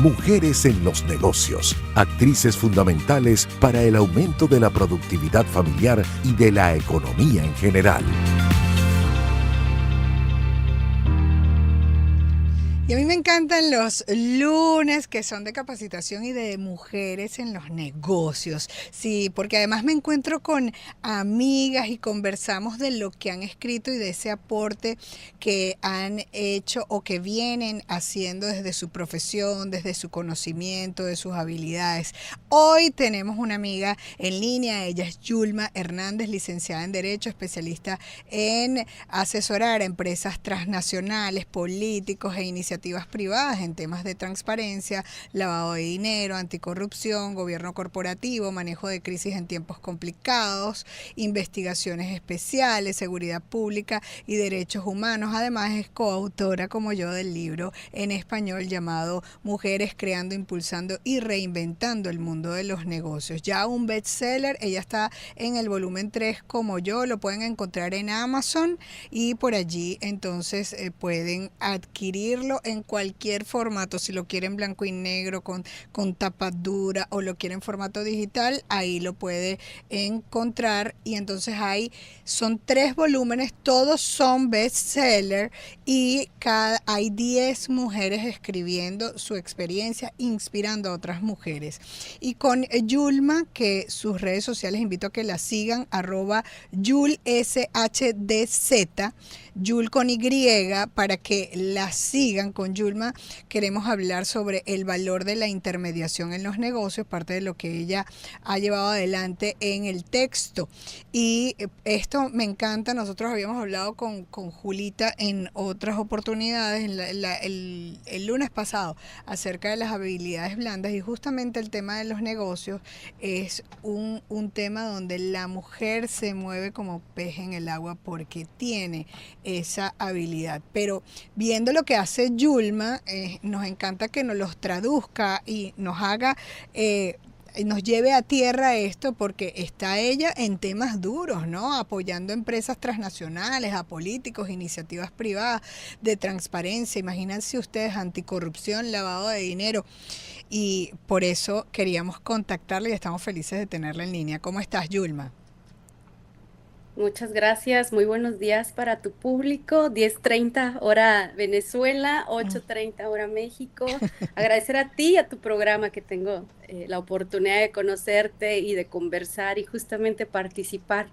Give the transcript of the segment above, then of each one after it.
Mujeres en los negocios, actrices fundamentales para el aumento de la productividad familiar y de la economía en general. Y a mí me encantan los lunes que son de capacitación y de mujeres en los negocios. Sí, porque además me encuentro con amigas y conversamos de lo que han escrito y de ese aporte que han hecho o que vienen haciendo desde su profesión, desde su conocimiento, de sus habilidades. Hoy tenemos una amiga en línea, ella es Yulma Hernández, licenciada en Derecho, especialista en asesorar a empresas transnacionales, políticos e iniciativas privadas en temas de transparencia, lavado de dinero, anticorrupción, gobierno corporativo, manejo de crisis en tiempos complicados, investigaciones especiales, seguridad pública y derechos humanos. Además es coautora como yo del libro en español llamado Mujeres creando, impulsando y reinventando el mundo de los negocios. Ya un bestseller, ella está en el volumen 3 como yo, lo pueden encontrar en Amazon y por allí entonces pueden adquirirlo en cualquier formato, si lo quieren blanco y negro con tapa dura o lo quieren en formato digital, ahí lo puede encontrar. Y entonces son 3 volúmenes, todos son bestseller y hay 10 mujeres escribiendo su experiencia, inspirando a otras mujeres. Y con Yulma, que sus redes sociales invito a que la sigan, @YulSHDZ, Yul con Y, para que la sigan. Con Yulma queremos hablar sobre el valor de la intermediación en los negocios, parte de lo que ella ha llevado adelante en el texto. Y esto me encanta, nosotros habíamos hablado con Julita en otras oportunidades, el lunes pasado, acerca de las habilidades blandas, y justamente el tema de los negocios es un tema donde la mujer se mueve como pez en el agua porque tiene esa habilidad. Pero viendo lo que hace Yulma, nos encanta que nos los traduzca y nos haga, nos lleve a tierra esto, porque está ella en temas duros, ¿no? Apoyando empresas transnacionales, a políticos, iniciativas privadas de transparencia. Imagínense ustedes, anticorrupción, lavado de dinero. Y por eso queríamos contactarla y estamos felices de tenerla en línea. ¿Cómo estás, Yulma? Muchas gracias, muy buenos días para tu público, 10:30 hora Venezuela, 8:30 hora México. Agradecer a ti y a tu programa que tengo la oportunidad de conocerte y de conversar y justamente participar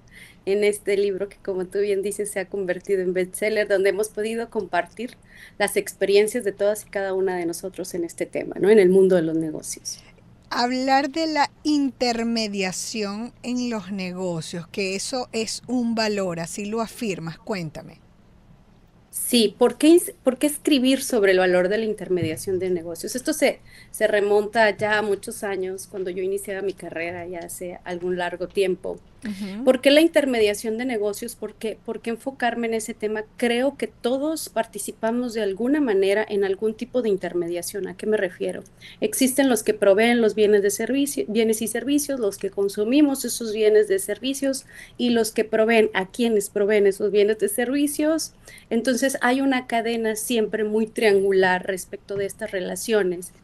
en este libro que, como tú bien dices, se ha convertido en bestseller, donde hemos podido compartir las experiencias de todas y cada una de nosotros en este tema, ¿no? En el mundo de los negocios. Hablar de la intermediación en los negocios, que eso es un valor, así lo afirmas, cuéntame. Sí, por qué escribir sobre el valor de la intermediación de negocios? Esto se remonta ya a muchos años, cuando yo iniciaba mi carrera, ya hace algún largo tiempo. Uh-huh. ¿Por qué la intermediación de negocios? Por qué enfocarme en ese tema? Creo que todos participamos de alguna manera en algún tipo de intermediación. ¿A qué me refiero? Existen los que proveen los bienes bienes y servicios, los que consumimos esos bienes de servicios y los que proveen a quienes proveen esos bienes de servicios. Entonces hay una cadena siempre muy triangular respecto de estas relaciones.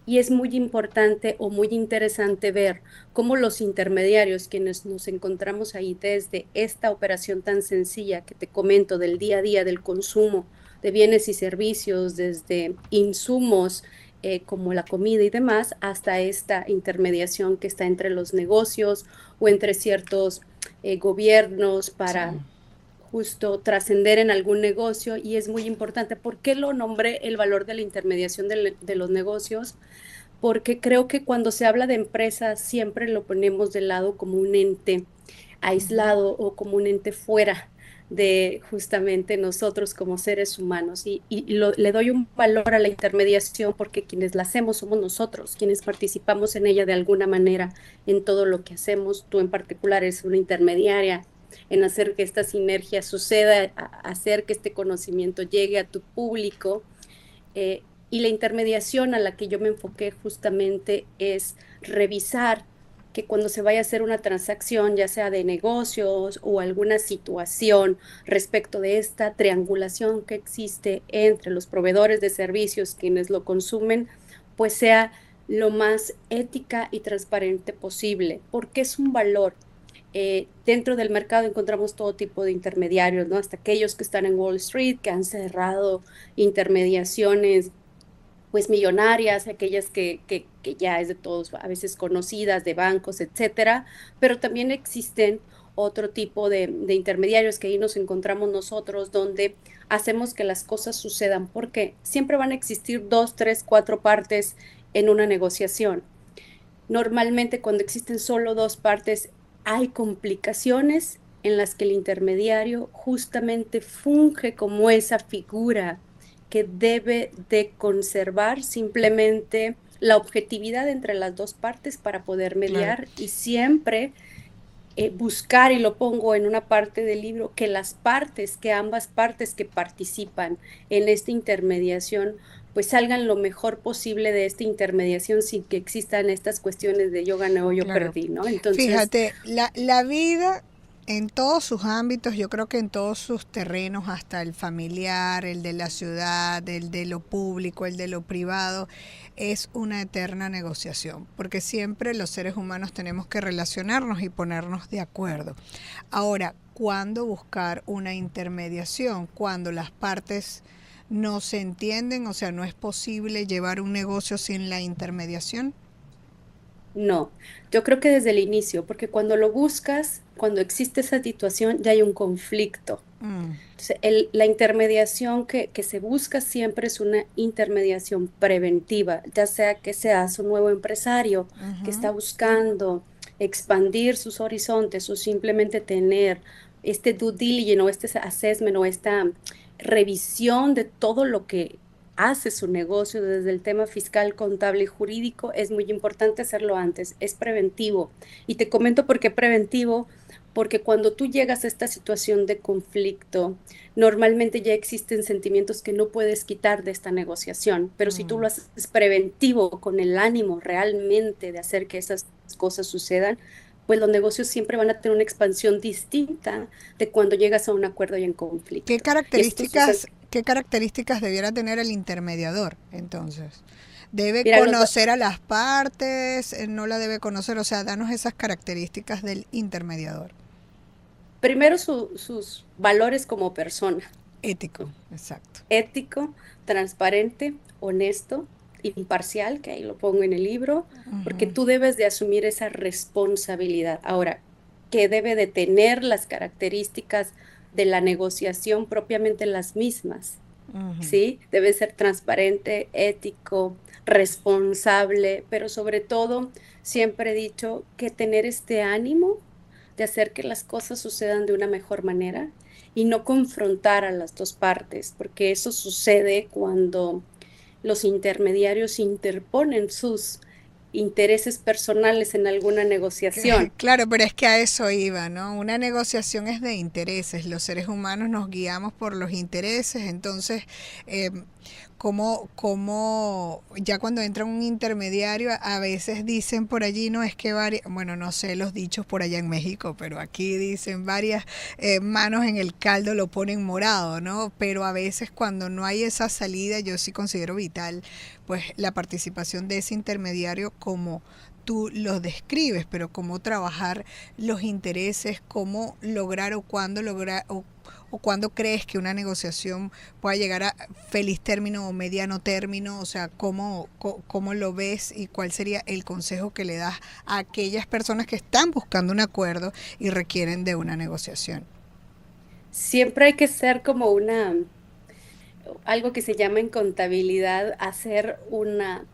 Y es muy importante o muy interesante ver cómo los intermediarios, quienes nos encontramos ahí desde esta operación tan sencilla que te comento del día a día del consumo de bienes y servicios, desde insumos como la comida y demás, hasta esta intermediación que está entre los negocios o entre ciertos gobiernos para Sí. justo trascender en algún negocio. Y es muy importante. ¿Por qué lo nombré el valor de la intermediación de los negocios? Porque creo que cuando se habla de empresas siempre lo ponemos de lado como un ente Uh-huh. aislado o como un ente fuera de justamente nosotros como seres humanos. Le doy un valor a la intermediación porque quienes la hacemos somos nosotros, quienes participamos en ella de alguna manera en todo lo que hacemos. Tú en particular eres una intermediaria en hacer que esta sinergia suceda, hacer que este conocimiento llegue a tu público. Y la intermediación a la que yo me enfoqué justamente es revisar que cuando se vaya a hacer una transacción, ya sea de negocios o alguna situación respecto de esta triangulación que existe entre los proveedores de servicios, quienes lo consumen, pues sea lo más ética y transparente posible, porque es un valor. Dentro del mercado encontramos todo tipo de intermediarios, ¿no? Hasta aquellos que están en Wall Street, que han cerrado intermediaciones pues millonarias, aquellas que ya es de todos, a veces conocidas, de bancos, etcétera, pero también existen otro tipo de intermediarios que ahí nos encontramos nosotros, donde hacemos que las cosas sucedan, porque siempre van a existir dos, tres, cuatro partes en una negociación. Normalmente cuando existen solo dos partes hay complicaciones en las que el intermediario justamente funge como esa figura que debe de conservar simplemente la objetividad entre las dos partes para poder Claro. mediar y siempre buscar, y lo pongo en una parte del libro, que las partes, que ambas partes que participan en esta intermediación, pues salgan lo mejor posible de esta intermediación sin que existan estas cuestiones de yo gané o yo Claro. perdí, ¿no? Entonces, Fíjate, la vida en todos sus ámbitos, yo creo que en todos sus terrenos, hasta el familiar, el de la ciudad, el de lo público, el de lo privado, es una eterna negociación, porque siempre los seres humanos tenemos que relacionarnos y ponernos de acuerdo. Ahora, ¿cuándo buscar una intermediación? Cuando las partes no se entienden, o sea, no es posible llevar un negocio sin la intermediación. no, yo creo que desde el inicio, porque cuando lo buscas, cuando existe esa situación, ya hay un conflicto. Mm, Entonces, la intermediación que se busca siempre es una intermediación preventiva, ya sea que seas un nuevo empresario que está ujú. buscando expandir sus horizontes o simplemente tener este due diligence o este assessment o esta revisión de todo lo que hace su negocio desde el tema fiscal, contable y jurídico, es muy importante hacerlo antes, es preventivo. Y te comento por qué preventivo, porque cuando tú llegas a esta situación de conflicto, normalmente ya existen sentimientos que no puedes quitar de esta negociación, pero si tú Mm. lo haces preventivo con el ánimo realmente de hacer que esas cosas sucedan, pues los negocios siempre van a tener una expansión distinta de cuando llegas a un acuerdo y en conflicto. Y esto sucede. Qué características debiera tener el intermediador entonces? ¿Debe Mira, conocer a las partes? ¿No la debe conocer? O sea, danos esas características del intermediador. primero sus valores como persona, Ético, exacto. ético, transparente, honesto, imparcial, que ahí lo pongo en el libro, porque Ujú, tú debes de asumir esa responsabilidad. Ahora, ¿qué debe de tener las características de la negociación propiamente las mismas? ujú. ¿Sí? Debe ser transparente, ético, responsable, pero sobre todo, siempre he dicho que tener este ánimo de hacer que las cosas sucedan de una mejor manera y no confrontar a las dos partes, porque eso sucede cuando los intermediarios interponen sus intereses personales en alguna negociación. Claro, pero es que a eso iba, ¿no? Una negociación es de intereses. Los seres humanos nos guiamos por los intereses, entonces, eh, como ya cuando entra un intermediario, a veces dicen por allí, no es que varias, bueno, no sé los dichos por allá en México, pero aquí dicen varias manos en el caldo lo ponen morado, ¿no? Pero a veces cuando no hay esa salida, yo sí considero vital, pues la participación de ese intermediario como tú los describes, pero cómo trabajar los intereses, cómo lograr o cuándo lograr o cuándo crees que una negociación pueda llegar a feliz término o mediano término, o sea, cómo lo ves y cuál sería el consejo que le das a aquellas personas que están buscando un acuerdo y requieren de una negociación. Siempre hay que ser como algo que se llama en contabilidad, hacer una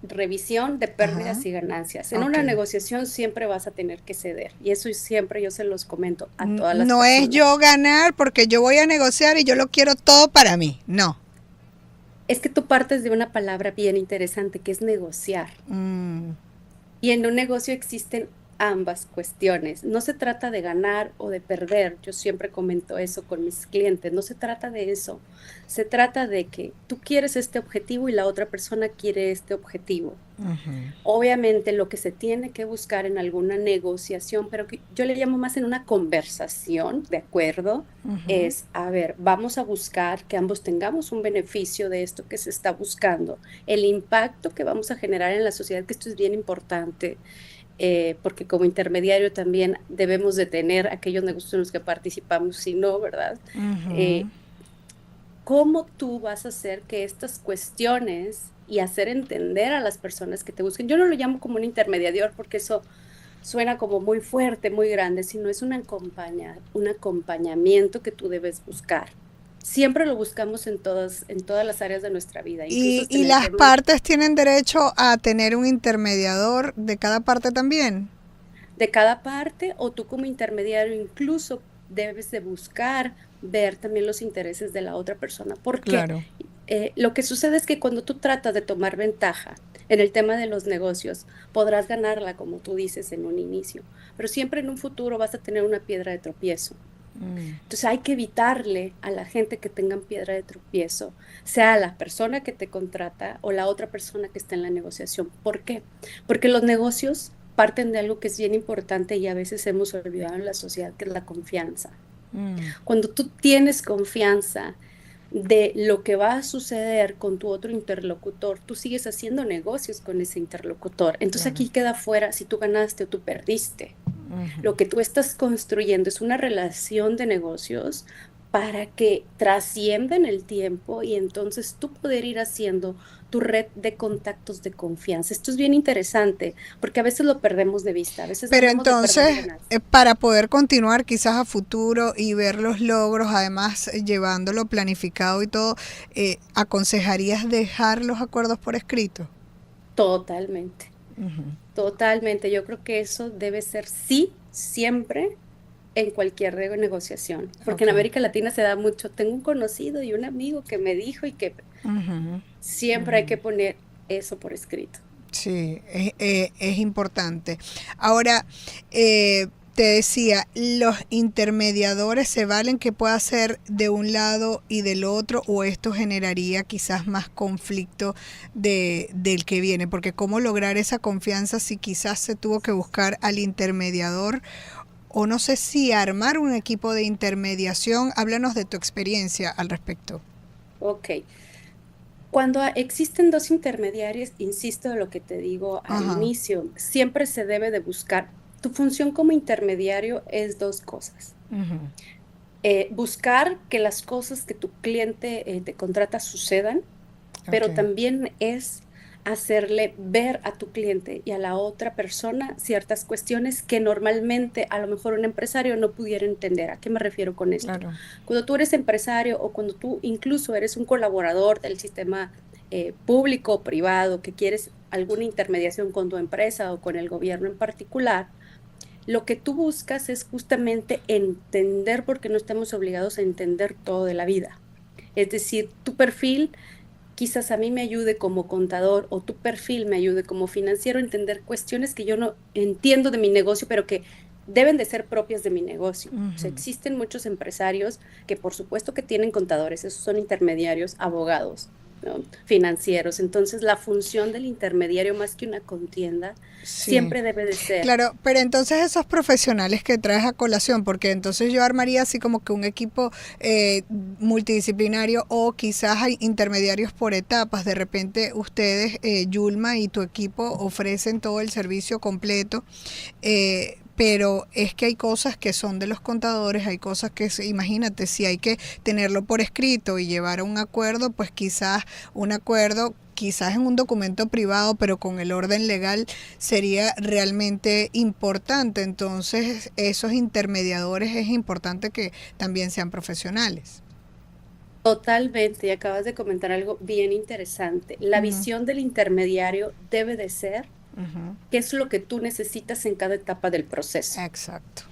revisión de Ajá, pérdidas y ganancias. En ok. una negociación siempre vas a tener que ceder y eso siempre yo se los comento a todas las No es personas. yo ganar porque yo voy a negociar y yo lo quiero todo para mí, no. Es que tú partes de una palabra bien interesante que es negociar. Mm, Y en un negocio existen ambas cuestiones. No se trata de ganar o de perder. Yo siempre comento eso con mis clientes. No se trata de eso. Se trata de que tú quieres este objetivo y la otra persona quiere este objetivo. Ujú. Obviamente lo que se tiene que buscar en alguna negociación, pero que yo le llamo más en una conversación, ¿de acuerdo? Ujú. Es, a ver, vamos a buscar que ambos tengamos un beneficio de esto que se está buscando, el impacto que vamos a generar en la sociedad, que esto es bien importante, porque como intermediario también debemos de tener aquellos negocios en los que participamos, si no, ¿verdad? Eh, Ujú. ¿Cómo tú vas a hacer que estas cuestiones y hacer entender a las personas que te busquen? Yo no lo llamo como un intermediador porque eso suena como muy fuerte, muy grande, sino es un acompañamiento que tú debes buscar. Siempre lo buscamos en todas las áreas de nuestra vida, incluso hasta Y en el las tema partes tienen derecho a tener un intermediador de cada parte también. de cada parte, o tú como intermediario incluso debes de buscar ver también los intereses de la otra persona. Porque Claro. lo que sucede es que cuando tú tratas de tomar ventaja en el tema de los negocios, podrás ganarla, como tú dices, en un inicio, pero siempre en un futuro vas a tener una piedra de tropiezo. Mm. Entonces hay que evitarle a la gente que tengan piedra de tropiezo, sea la persona que te contrata o la otra persona que está en la negociación. ¿Por qué? Porque los negocios parten de algo que es bien importante y a veces hemos olvidado en la sociedad, que es la confianza. Mm. Cuando tú tienes confianza de lo que va a suceder con tu otro interlocutor, tú sigues haciendo negocios con ese interlocutor. Entonces Claro. aquí queda fuera si tú ganaste o tú perdiste. Ujú. Lo que tú estás construyendo es una relación de negocios para que trascienda en el tiempo y entonces tú poder ir haciendo tu red de contactos de confianza. Esto es bien interesante porque a veces lo perdemos de vista, a veces Pero ganamos de perder y entonces, ganar. para poder continuar quizás a futuro y ver los logros, además llevándolo planificado y todo, ¿aconsejarías dejar los acuerdos por escrito? Totalmente, Ujú. totalmente. Yo creo que eso debe ser sí, siempre en cualquier negociación, porque en Ok. América Latina se da mucho. Tengo un conocido y un amigo que me dijo y que Ujú. siempre hay Ujú. que poner eso por escrito. Sí, es importante. Ahora, te decía, los intermediadores se valen que pueda ser de un lado y del otro, o esto generaría quizás más conflicto del que viene, porque cómo lograr esa confianza si quizás se tuvo que buscar al intermediador, o no sé si armar un equipo de intermediación. Háblanos de tu experiencia al respecto. Ok. Cuando existen dos intermediarios, insisto en lo que te digo al Ajá. inicio, siempre se debe de buscar. Tu función como intermediario es dos cosas. Ujú. Buscar que las cosas que tu cliente te contrata sucedan, Ok. pero también es hacerle ver a tu cliente y a la otra persona ciertas cuestiones que normalmente a lo mejor un empresario no pudiera entender. ¿A qué me refiero con esto? Claro. Cuando tú eres empresario o cuando tú incluso eres un colaborador del sistema público o privado que quieres alguna intermediación con tu empresa o con el gobierno en particular, lo que tú buscas es justamente entender, porque no estamos obligados a entender todo de la vida. Es decir, tu perfil quizás a mí me ayude como contador o tu perfil me ayude como financiero a entender cuestiones que yo no entiendo de mi negocio, pero que deben de ser propias de mi negocio. O sea, Ujú. existen muchos empresarios que por supuesto que tienen contadores, esos son intermediarios, abogados, ¿no? Financieros. Entonces, la función del intermediario más que una contienda Sí. siempre debe de ser Claro, pero entonces esos profesionales que traes a colación, porque entonces yo armaría así como que un equipo multidisciplinario, o quizás hay intermediarios por etapas. De repente ustedes, Yulma y tu equipo, ofrecen todo el servicio completo, pero es que hay cosas que son de los contadores, hay cosas que, imagínate, si hay que tenerlo por escrito y llevar a un acuerdo, pues quizás un acuerdo, quizás en un documento privado, pero con el orden legal sería realmente importante. Entonces, esos intermediadores es importante que también sean profesionales. totalmente, y acabas de comentar algo bien interesante. La Ujú. visión del intermediario debe de ser Ujú. qué es lo que tú necesitas en cada etapa del proceso. Exacto,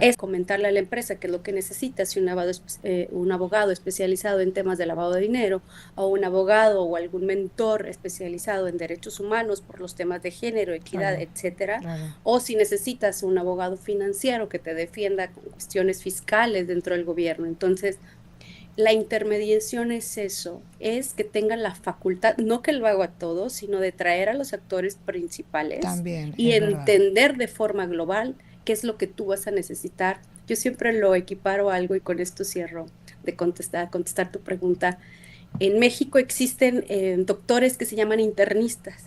es comentarle a la empresa qué es lo que necesita, si un abogado especializado en temas de lavado de dinero, o un abogado o algún mentor especializado en derechos humanos por los temas de género, equidad, etcétera, o si necesitas un abogado financiero que te defienda con cuestiones fiscales dentro del gobierno. Entonces, la intermediación es eso, es que tengan la facultad, no que lo haga todo, sino de traer a los actores principales también, y entender de forma global qué es lo que tú vas a necesitar. Yo siempre lo equiparo a algo, y con esto cierro de contestar tu pregunta. En México existen doctores que se llaman internistas,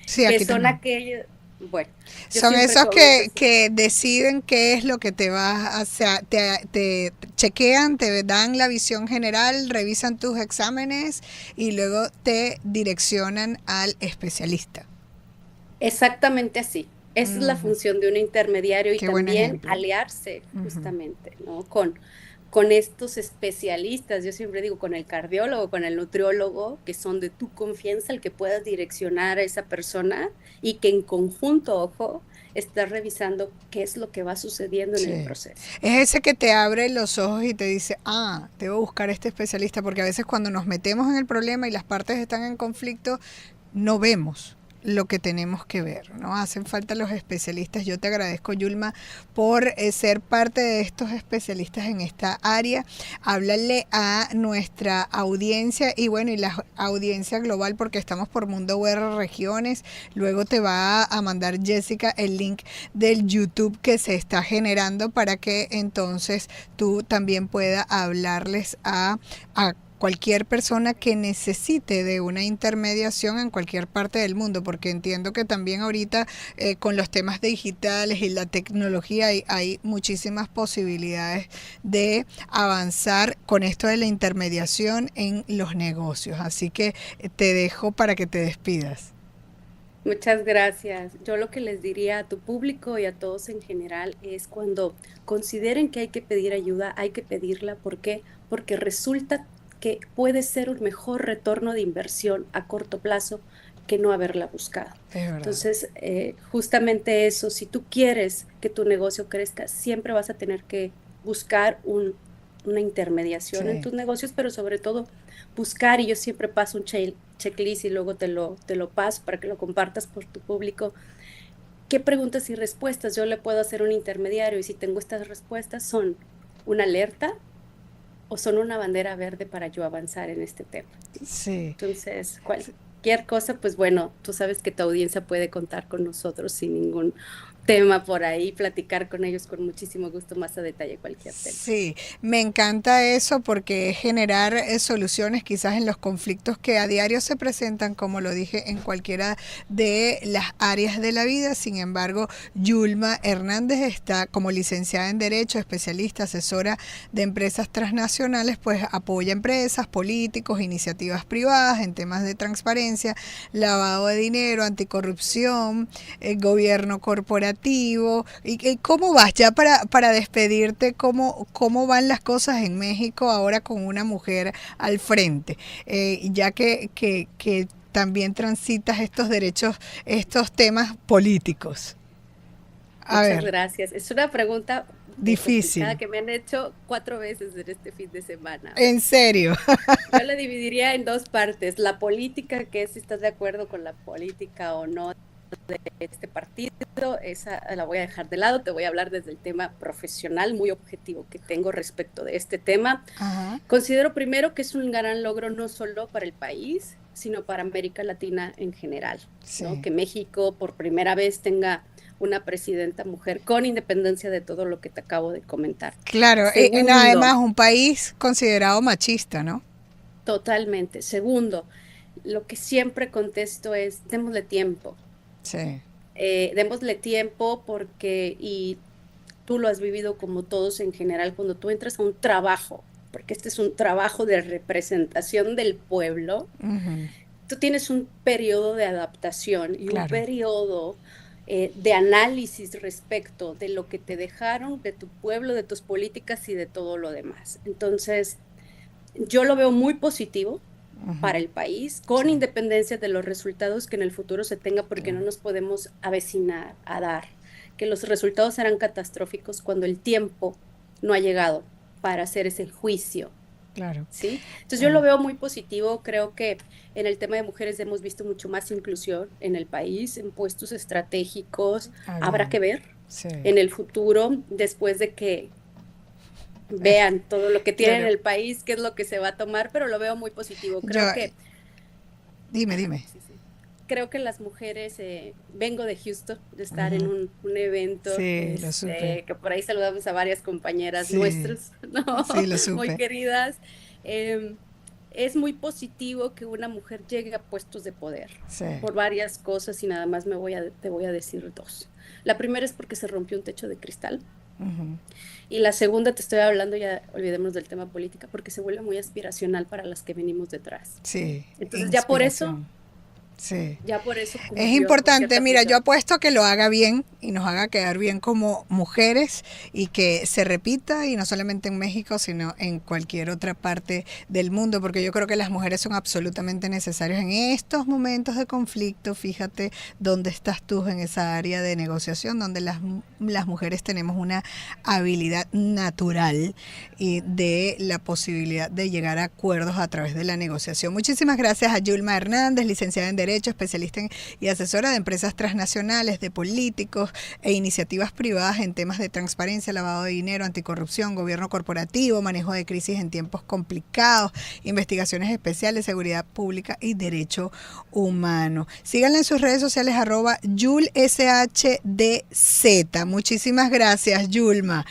sí, que aquí son también. aquellos, bueno, Son esos que deciden qué es lo que te vas a hacer, te chequean, te dan la visión general, revisan tus exámenes y luego te direccionan al especialista. Exactamente así. Esa es la función de un intermediario, y Qué buen también ejemplo. aliarse justamente, ¿no? Con estos especialistas. Yo siempre digo, con el cardiólogo, con el nutriólogo, que son de tu confianza, el que puedas direccionar a esa persona, y que en conjunto, ojo, estás revisando qué es lo que va sucediendo en el proceso. Es ese que te abre los ojos y te dice, debo buscar este especialista, porque a veces cuando nos metemos en el problema y las partes están en conflicto, no vemos lo que tenemos que ver, ¿no? Hacen falta los especialistas. Yo te agradezco, Yulma, por ser parte de estos especialistas en esta área. Háblale a nuestra audiencia y la audiencia global, porque estamos por Mundo UR Regiones. Luego te va a mandar Jessica el link del YouTube que se está generando para que entonces tú también puedas hablarles a cualquier persona que necesite de una intermediación en cualquier parte del mundo, porque entiendo que también ahorita con los temas digitales y la tecnología hay muchísimas posibilidades de avanzar con esto de la intermediación en los negocios. Así que te dejo para que te despidas. Muchas gracias. Yo lo que les diría a tu público y a todos en general es, cuando consideren que hay que pedir ayuda, hay que pedirla. ¿Por qué? Porque resulta que puede ser un mejor retorno de inversión a corto plazo que no haberla buscado. Entonces, justamente eso, si tú quieres que tu negocio crezca, siempre vas a tener que buscar una intermediación en tus negocios, pero sobre todo buscar, y yo siempre paso un checklist y luego te lo paso para que lo compartas por tu público. ¿Qué preguntas y respuestas yo le puedo hacer a un intermediario? Y si tengo estas respuestas, ¿son una alerta o son una bandera verde para yo avanzar en este tema? Sí. Entonces, cualquier cosa, pues bueno, tú sabes que tu audiencia puede contar con nosotros sin ningún tema por ahí, platicar con ellos con muchísimo gusto más a detalle cualquier tema. Sí, me encanta eso, porque es generar soluciones quizás en los conflictos que a diario se presentan, como lo dije, en cualquiera de las áreas de la vida. Sin embargo, Yulma Hernández está como licenciada en Derecho, especialista, asesora de empresas transnacionales, pues apoya empresas, políticos, iniciativas privadas en temas de transparencia, lavado de dinero, anticorrupción, gobierno corporativo. ¿Y cómo vas? Ya para despedirte, ¿cómo van las cosas en México ahora con una mujer al frente? Ya que también transitas estos derechos, estos temas políticos. Muchas gracias. Es una pregunta difícil que me han hecho 4 veces en este fin de semana. ¿En serio? Yo la dividiría en 2 partes. La política, que es si estás de acuerdo con la política o no de este partido, esa la voy a dejar de lado. Te voy a hablar desde el tema profesional, muy objetivo, que tengo respecto de este tema. Considero primero que es un gran logro no solo para el país, sino para América Latina en general, ¿no? Que México por primera vez tenga una presidenta mujer, con independencia de todo lo que te acabo de comentar. Claro, además un país considerado machista, ¿no? Totalmente. Segundo, lo que siempre contesto es, démosle tiempo. Sí. Démosle tiempo, porque, y tú lo has vivido como todos en general, cuando tú entras a un trabajo, porque este es un trabajo de representación del pueblo, tú tienes un periodo de adaptación y un periodo de análisis respecto de lo que te dejaron, de tu pueblo, de tus políticas y de todo lo demás. Entonces, yo lo veo muy positivo para el país, con independencia de los resultados que en el futuro se tenga, porque no nos podemos avecinar a dar que los resultados serán catastróficos cuando el tiempo no ha llegado para hacer ese juicio. Claro. ¿Sí? Entonces yo lo veo muy positivo, creo que en el tema de mujeres hemos visto mucho más inclusión en el país, en puestos estratégicos, habrá que ver en el futuro, después de que vean todo lo que tiene en el país, qué es lo que se va a tomar, pero lo veo muy positivo. Creo que... Dime. Sí. Creo que las mujeres, vengo de Houston, de estar en un evento, que por ahí saludamos a varias compañeras nuestras, ¿no? Sí, lo supe. Muy queridas. Es muy positivo que una mujer llegue a puestos de poder por varias cosas, y nada más te voy a decir dos. La primera es porque se rompió un techo de cristal. Y la segunda, te estoy hablando, ya olvidemos del tema política, porque se vuelve muy aspiracional para las que venimos detrás. Sí. Entonces ya por eso... Sí. Ya por eso es importante, mira, yo apuesto a que lo haga bien y nos haga quedar bien como mujeres, y que se repita, y no solamente en México, sino en cualquier otra parte del mundo, porque yo creo que las mujeres son absolutamente necesarias en estos momentos de conflicto. Fíjate dónde estás tú en esa área de negociación, donde las mujeres tenemos una habilidad natural y de la posibilidad de llegar a acuerdos a través de la negociación. Muchísimas gracias a Yulma Hernández, licenciada en Derecho, especialista y asesora de empresas transnacionales, de políticos e iniciativas privadas en temas de transparencia, lavado de dinero, anticorrupción, gobierno corporativo, manejo de crisis en tiempos complicados, investigaciones especiales, seguridad pública y derecho humano. Síganla en sus redes sociales @YulSHDZ. Muchísimas gracias, Yulma.